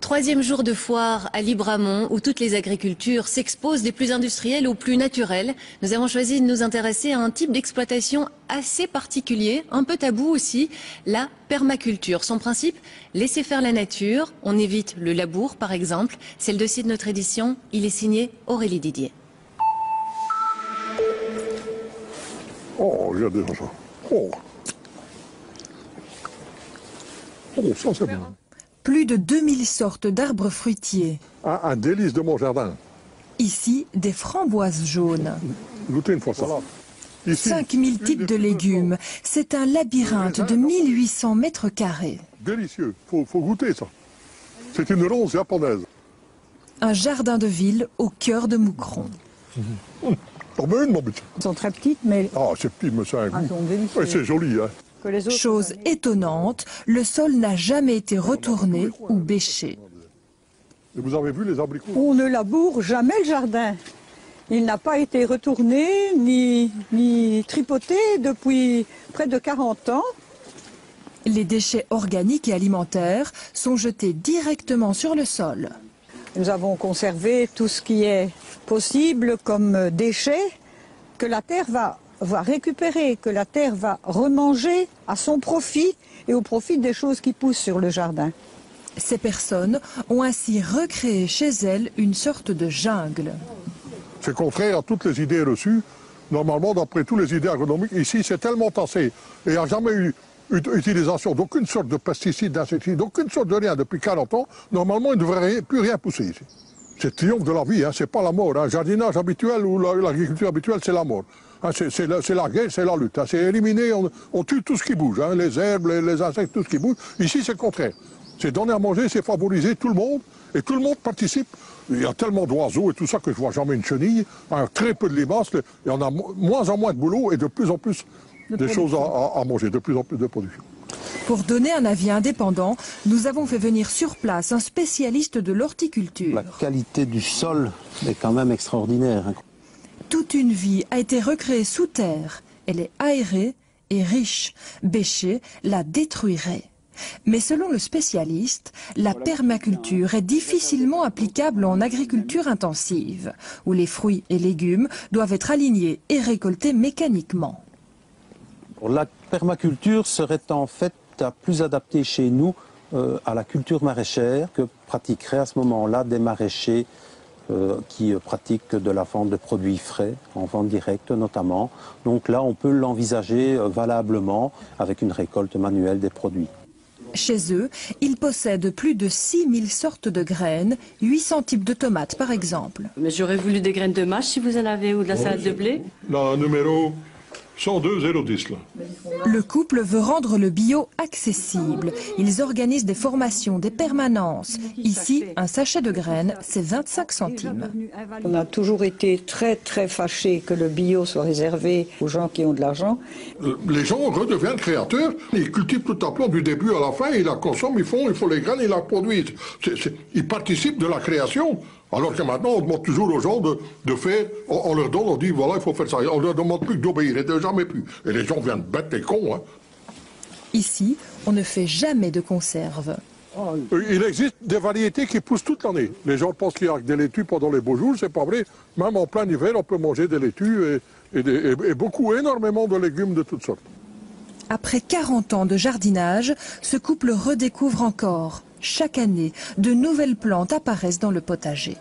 Troisième jour de foire à Libramont où toutes les agricultures s'exposent des plus industrielles aux plus naturelles. Nous avons choisi de nous intéresser à un type d'exploitation assez particulier, un peu tabou aussi, la permaculture. Son principe, laisser faire la nature. On évite le labour par exemple. C'est le dossier de notre édition. Il est signé Aurélie Didier. Oh, regardez ça. Oh, ça c'est bon. Plus de 2000 sortes d'arbres fruitiers. Un délice de mon jardin. Ici, des framboises jaunes. Goûtez une fois ça. Ici, 5000 types de légumes. C'est un labyrinthe de 1800 mètres carrés. délicieux, faut goûter ça. C'est une rose japonaise. Un jardin de ville au cœur de Moucron. Elles sont très petites, mais Ah, c'est petit, mais c'est un goût. sont délicieuses. Ouais, c'est joli, hein. Que les autres Chose étonnante, le sol n'a jamais été retourné ou bêché. Et vous avez vu les abricots? On ne laboure jamais le jardin. Il n'a pas été retourné ni tripoté depuis près de 40 ans. Les déchets organiques et alimentaires sont jetés directement sur le sol. Nous avons conservé tout ce qui est possible comme déchets que la terre va récupérer, que la terre va remanger à son profit et au profit des choses qui poussent sur le jardin. Ces personnes ont ainsi recréé chez elles une sorte de jungle. C'est contraire à toutes les idées reçues. Normalement, d'après toutes les idées agronomiques, ici, c'est tellement tassé. Et il n'y a jamais eu utilisation d'aucune sorte de pesticides, d'insecticides, d'aucune sorte de rien depuis 40 ans. Normalement, il ne devrait plus rien pousser ici. C'est le triomphe de la vie, hein, c'est pas la mort. Un jardinage habituel ou l'agriculture habituelle, c'est la mort. Hein, c'est la guerre, c'est la lutte. Hein, c'est éliminer, on tue tout ce qui bouge, hein, les herbes, les insectes, tout ce qui bouge. Ici, c'est le contraire. C'est donner à manger, c'est favoriser tout le monde, et tout le monde participe. Il y a tellement d'oiseaux et tout ça que je vois jamais une chenille, hein, très peu de limaces, il y en a moins en moins de boulot et de plus en plus de choses à manger, de plus en plus de production. Pour donner un avis indépendant, nous avons fait venir sur place un spécialiste de l'horticulture. La qualité du sol est quand même extraordinaire. Toute une vie a été recréée sous terre. Elle est aérée et riche. Bêcher la détruirait. Mais selon le spécialiste, la permaculture est difficilement applicable en agriculture intensive, où les fruits et légumes doivent être alignés et récoltés mécaniquement. La permaculture serait en fait plus adaptée chez nous à la culture maraîchère que pratiqueraient à ce moment-là des maraîchers qui pratiquent de la vente de produits frais, en vente directe notamment. Donc là, on peut l'envisager valablement avec une récolte manuelle des produits. Chez eux, ils possèdent plus de 6000 sortes de graines, 800 types de tomates par exemple. Mais j'aurais voulu des graines de mâche si vous en avez ou de la salade de blé. La numéro 102-010 là. Le couple veut rendre le bio accessible. Ils organisent des formations, des permanences. Ici, un sachet de graines, c'est 25 centimes. On a toujours été très très fâchés que le bio soit réservé aux gens qui ont de l'argent. Les gens redeviennent créateurs, ils cultivent tout à plan du début à la fin, ils la consomment, il faut les graines, ils la produisent. Ils participent de la création. Alors que maintenant, on demande toujours aux gens de faire, on leur donne, on dit voilà, il faut faire ça. On ne leur demande plus que d'obéir, et de jamais plus. Et les gens viennent bêtes et cons. Hein. Ici, on ne fait jamais de conserve. Il existe des variétés qui poussent toute l'année. Les gens pensent qu'il y a des laitues pendant les beaux jours, c'est pas vrai. Même en plein hiver, on peut manger des laitues et beaucoup, énormément de légumes de toutes sortes. Après 40 ans de jardinage, ce couple redécouvre encore. Chaque année, de nouvelles plantes apparaissent dans le potager.